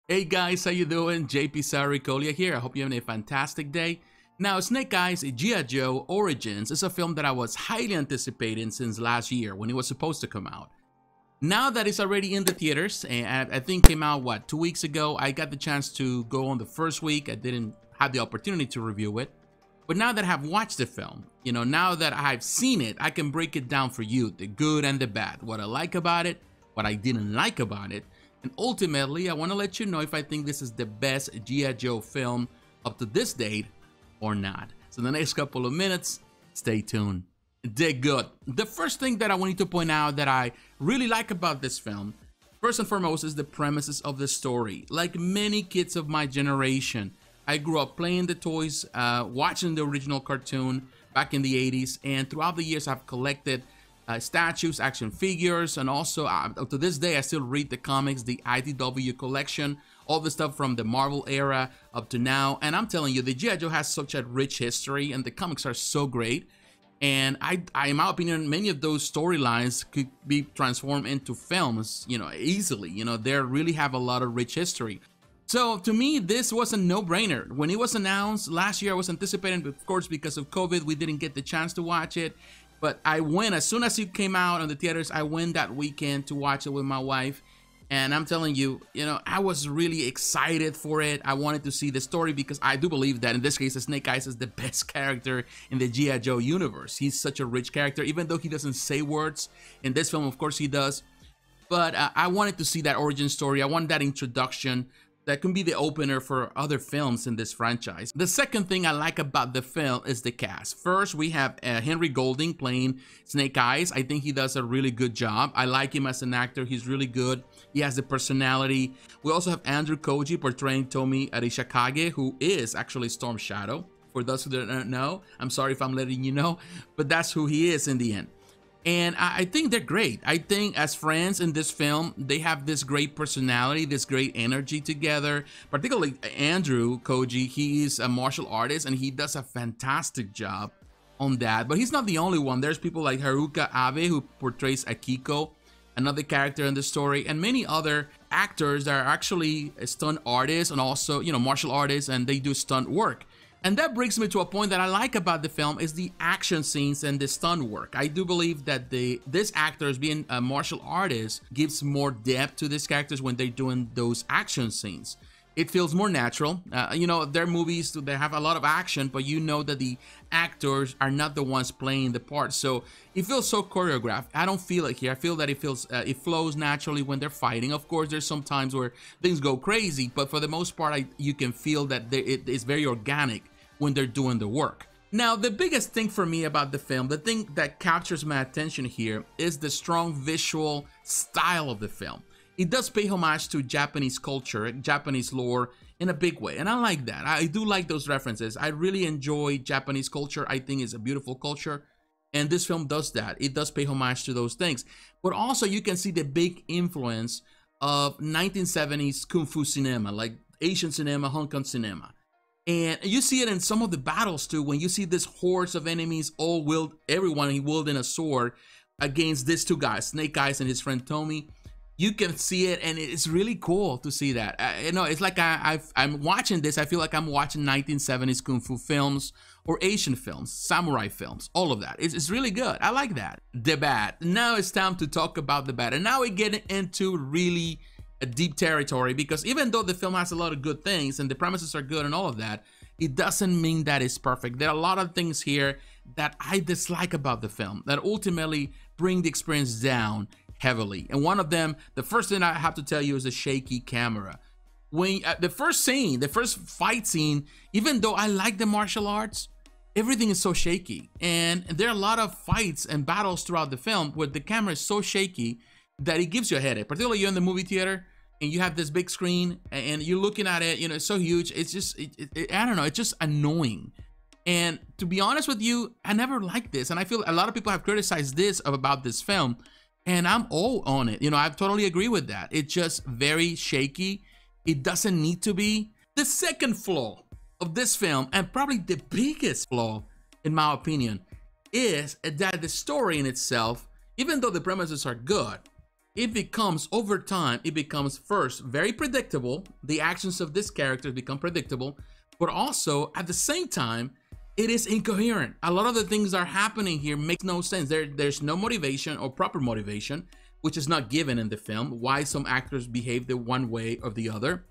Hey guys, how you doing? jpsarrireviews here. I hope you're having a fantastic day. Now, Snake Eyes G.I. Joe Origins is a film that I was highly anticipating since last year when it was supposed to come out. Now that it's already in the theaters, and I think came out, what, 2 weeks ago, I got the chance to go on the first week. I didn't have the opportunity to review it. But now that I've watched the film, now that I've seen it, I can break it down for you, the good and the bad, what I like about it, what I didn't like about it. And ultimately, I want to let you know if I think this is the best G.I. Joe film up to this date or not. So in the next couple of minutes, stay tuned. They're good. The first thing that I wanted to point out that I really like about this film, first and foremost, is the premises of the story. Like many kids of my generation, I grew up playing the toys, watching the original cartoon back in the 80s, and throughout the years, I've collected statues, action figures, and also up to this day I still read the comics, the IDW collection, all the stuff from the Marvel era up to now. And I'm telling you, the G.I. Joe has such a rich history and the comics are so great. And I in my opinion, many of those storylines could be transformed into films, easily. They really have a lot of rich history. So to me, this was a no-brainer. When it was announced last year, I was anticipating, of course, because of COVID, we didn't get the chance to watch it. But I went, as soon as it came out on the theaters, I went that weekend to watch it with my wife. And I'm telling you, I was really excited for it. I wanted to see the story because I do believe that in this case, Snake Eyes is the best character in the G.I. Joe universe. He's such a rich character, even though he doesn't say words. In this film, of course, he does. But I wanted to see that origin story. I want that introduction that can be the opener for other films in this franchise. The second thing I like about the film is the cast. First, we have Henry Golding playing Snake Eyes. I think he does a really good job. I like him as an actor. He's really good. He has the personality. We also have Andrew Koji portraying Tomi Arishikage, who is actually Storm Shadow. For those who don't know, I'm sorry if I'm letting you know, but that's who he is in the end. And I think they're great. I think as friends in this film, they have this great personality, this great energy together. Particularly Andrew Koji, he is a martial artist and he does a fantastic job on that. But he's not the only one. There's people like Haruka Abe, who portrays Akiko, another character in the story, and many other actors that are actually stunt artists and also, martial artists, and they do stunt work. And that brings me to a point that I like about the film is the action scenes and the stunt work. I do believe that this actors being a martial artist gives more depth to these characters when they're doing those action scenes. It feels more natural. There are movies that have a lot of action, but that the actors are not the ones playing the part. So it feels so choreographed. I don't feel it here. I feel that it flows naturally when they're fighting. Of course, there's some times where things go crazy, but for the most part, you can feel that it is very organic when they're doing the work. Now, the biggest thing for me about the film, the thing that captures my attention here, is the strong visual style of the film. It does pay homage to Japanese culture, Japanese lore in a big way, and I like that. I do like those references. I really enjoy Japanese culture. I think it's a beautiful culture, and this film does that. It does pay homage to those things. But also, you can see the big influence of 1970s Kung Fu cinema, like Asian cinema, Hong Kong cinema. And you see it in some of the battles too, when you see this hordes of enemies all everyone wielding a sword against these two guys, Snake Eyes and his friend Tommy. You can see it, and it's really cool to see that. It's like I'm watching this, I feel like I'm watching 1970s Kung Fu films or Asian films, samurai films, all of that. It's really good. I like that. The bad. Now it's time to talk about the bad. And now we get into really a deep territory, because even though the film has a lot of good things and the premises are good and all of that, it doesn't mean that it's perfect. There are a lot of things here that I dislike about the film that ultimately bring the experience down heavily. And one of them, the first thing I have to tell you, is the shaky camera. When the first fight scene, even though I like the martial arts, everything is so shaky. And there are a lot of fights and battles throughout the film where the camera is so shaky that it gives you a headache. Particularly you're in the movie theater and you have this big screen and you're looking at it, it's so huge. It's just, I don't know, it's just annoying. And to be honest with you, I never liked this. And I feel a lot of people have criticized this about this film, and I'm all on it. I totally agree with that. It's just very shaky. It doesn't need to be. The second flaw of this film, and probably the biggest flaw in my opinion, is that the story in itself, even though the premises are good, it becomes, over time, it becomes first very predictable. The actions of this character become predictable, but also at the same time, it is incoherent. A lot of the things that are happening here make no sense. There's no motivation or proper motivation, which is not given in the film, why some actors behave the one way or the other.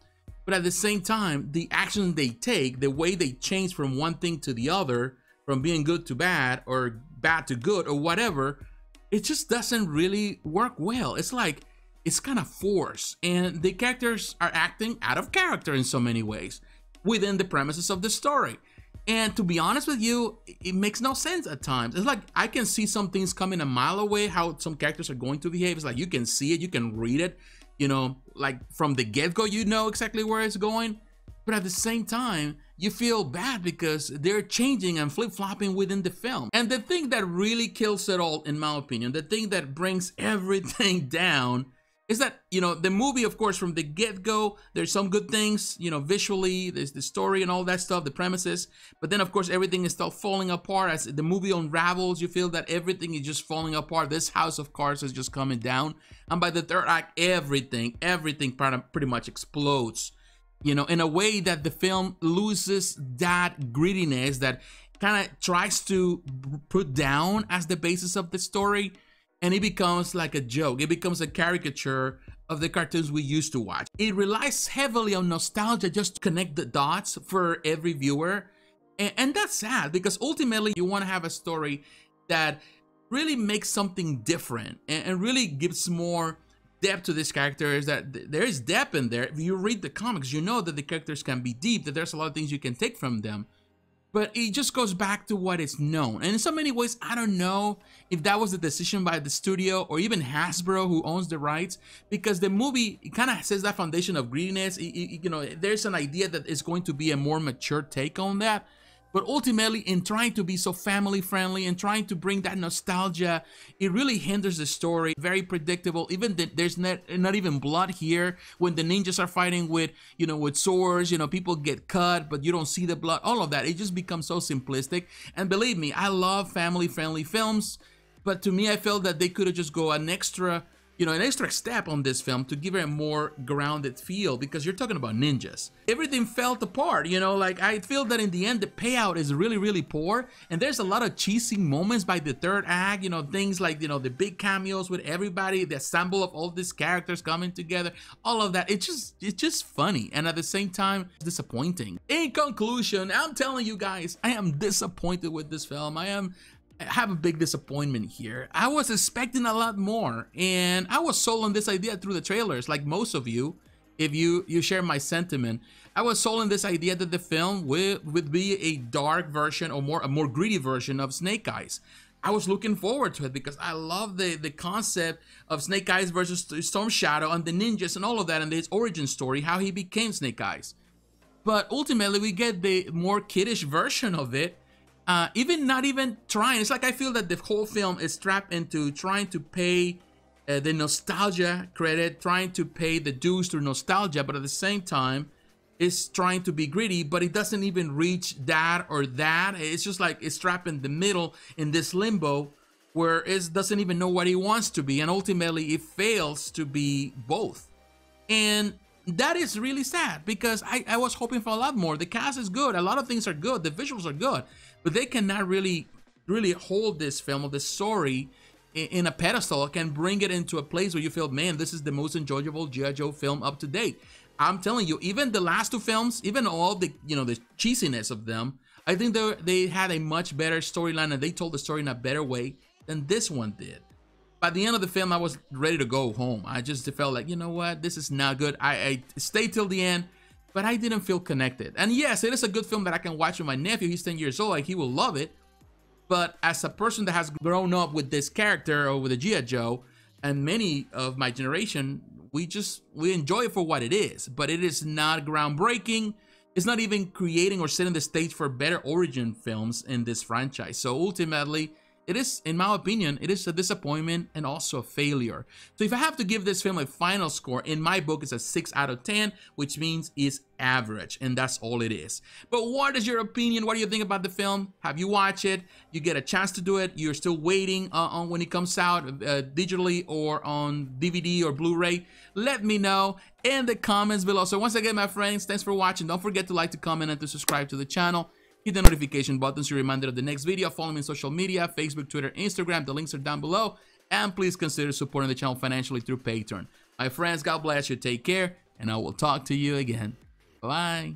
But at the same time, the actions they take, the way they change from one thing to the other, from being good to bad or bad to good or whatever, it just doesn't really work well. It's like, it's kind of forced, and the characters are acting out of character in so many ways within the premises of the story. And to be honest with you, it makes no sense at times. It's like I can see some things coming a mile away, how some characters are going to behave. It's like you can see it, you can read it, you know, like from the get-go, you know exactly where it's going. But at the same time, you feel bad because they're changing and flip-flopping within the film. And the thing that really kills it all, in my opinion, the thing that brings everything down, is that, you know, the movie, of course, from the get-go, there's some good things, you know, visually, there's the story and all that stuff, the premises, but then, of course, everything is still falling apart. As the movie unravels, you feel that everything is just falling apart. This house of cards is just coming down, and by the third act, everything pretty much explodes, you know, in a way that the film loses that grittiness that kind of tries to put down as the basis of the story. And it becomes like a joke. It becomes a caricature of the cartoons we used to watch. It relies heavily on nostalgia just to connect the dots for every viewer. And that's sad, because ultimately you want to have a story that really makes something different and really gives more depth to these characters, that there is depth in there. If you read the comics, you know that the characters can be deep, that there's a lot of things you can take from them. But it just goes back to what is known. And in so many ways, I don't know if that was a decision by the studio or even Hasbro, who owns the rights, because the movie kind of says that foundation of greediness. You know, there's an idea that it's going to be a more mature take on that. But ultimately, in trying to be so family friendly and trying to bring that nostalgia, it really hinders the story. Very predictable. Even there's not even blood here. When the ninjas are fighting with, you know, with swords, you know, people get cut, but you don't see the blood. All of that, it just becomes so simplistic. And believe me, I love family friendly films, but to me, I felt that they could have just go an extra step on this film to give it a more grounded feel, because you're talking about ninjas. Everything fell apart, you know, like I feel that in the end, the payout is really, really poor. And there's a lot of cheesy moments by the third act, you know, things like, you know, the big cameos with everybody, the ensemble of all these characters coming together, all of that. It's just funny. And at the same time, disappointing. In conclusion, I'm telling you guys, I am disappointed with this film. I have a big disappointment here. I was expecting a lot more, and I was sold on this idea through the trailers, like most of you. If you share my sentiment, I was sold on this idea that the film would be a dark version or a more gritty version of Snake Eyes. I was looking forward to it because I love the concept of Snake Eyes versus Storm Shadow and the ninjas and all of that, and this origin story, how he became Snake Eyes. But ultimately, we get the more kiddish version of it. Not even trying. It's like I feel that the whole film is trapped into trying to pay the nostalgia credit, trying to pay the dues through nostalgia, but at the same time, it's trying to be gritty, but it doesn't even reach that or that. It's just like it's trapped in the middle in this limbo where it doesn't even know what it wants to be, and ultimately it fails to be both. And that is really sad, because I was hoping for a lot more. The cast is good, a lot of things are good, the visuals are good, but they cannot really hold this film or this story in a pedestal, can bring it into a place where you feel, man, this is the most enjoyable G.I. Joe film up to date. I'm telling you, even the last two films, even all the, you know, the cheesiness of them, I think they had a much better storyline, and they told the story in a better way than this one did. By the end of the film, I was ready to go home. I just felt like, you know what, this is not good. I stayed till the end, but I didn't feel connected. And yes, it is a good film that I can watch with my nephew. He's 10 years old, like he will love it. But as a person that has grown up with this character or with the G.I. Joe, and many of my generation, we enjoy it for what it is. But it is not groundbreaking. It's not even creating or setting the stage for better origin films in this franchise. So ultimately, it is, in my opinion, it is a disappointment and also a failure. So if I have to give this film a final score, in my book, it's a 6 out of 10, which means it's average, and that's all it is. But what is your opinion? What do you think about the film? Have you watched it? You get a chance to do it? You're still waiting on when it comes out digitally or on DVD or Blu-ray? Let me know in the comments below. So once again, my friends, thanks for watching. Don't forget to like, to comment, and to subscribe to the channel. Hit the notification button so you're reminded of the next video. Follow me on social media, Facebook, Twitter, Instagram. The links are down below. And please consider supporting the channel financially through Patreon. My friends, God bless you. Take care. And I will talk to you again. Bye.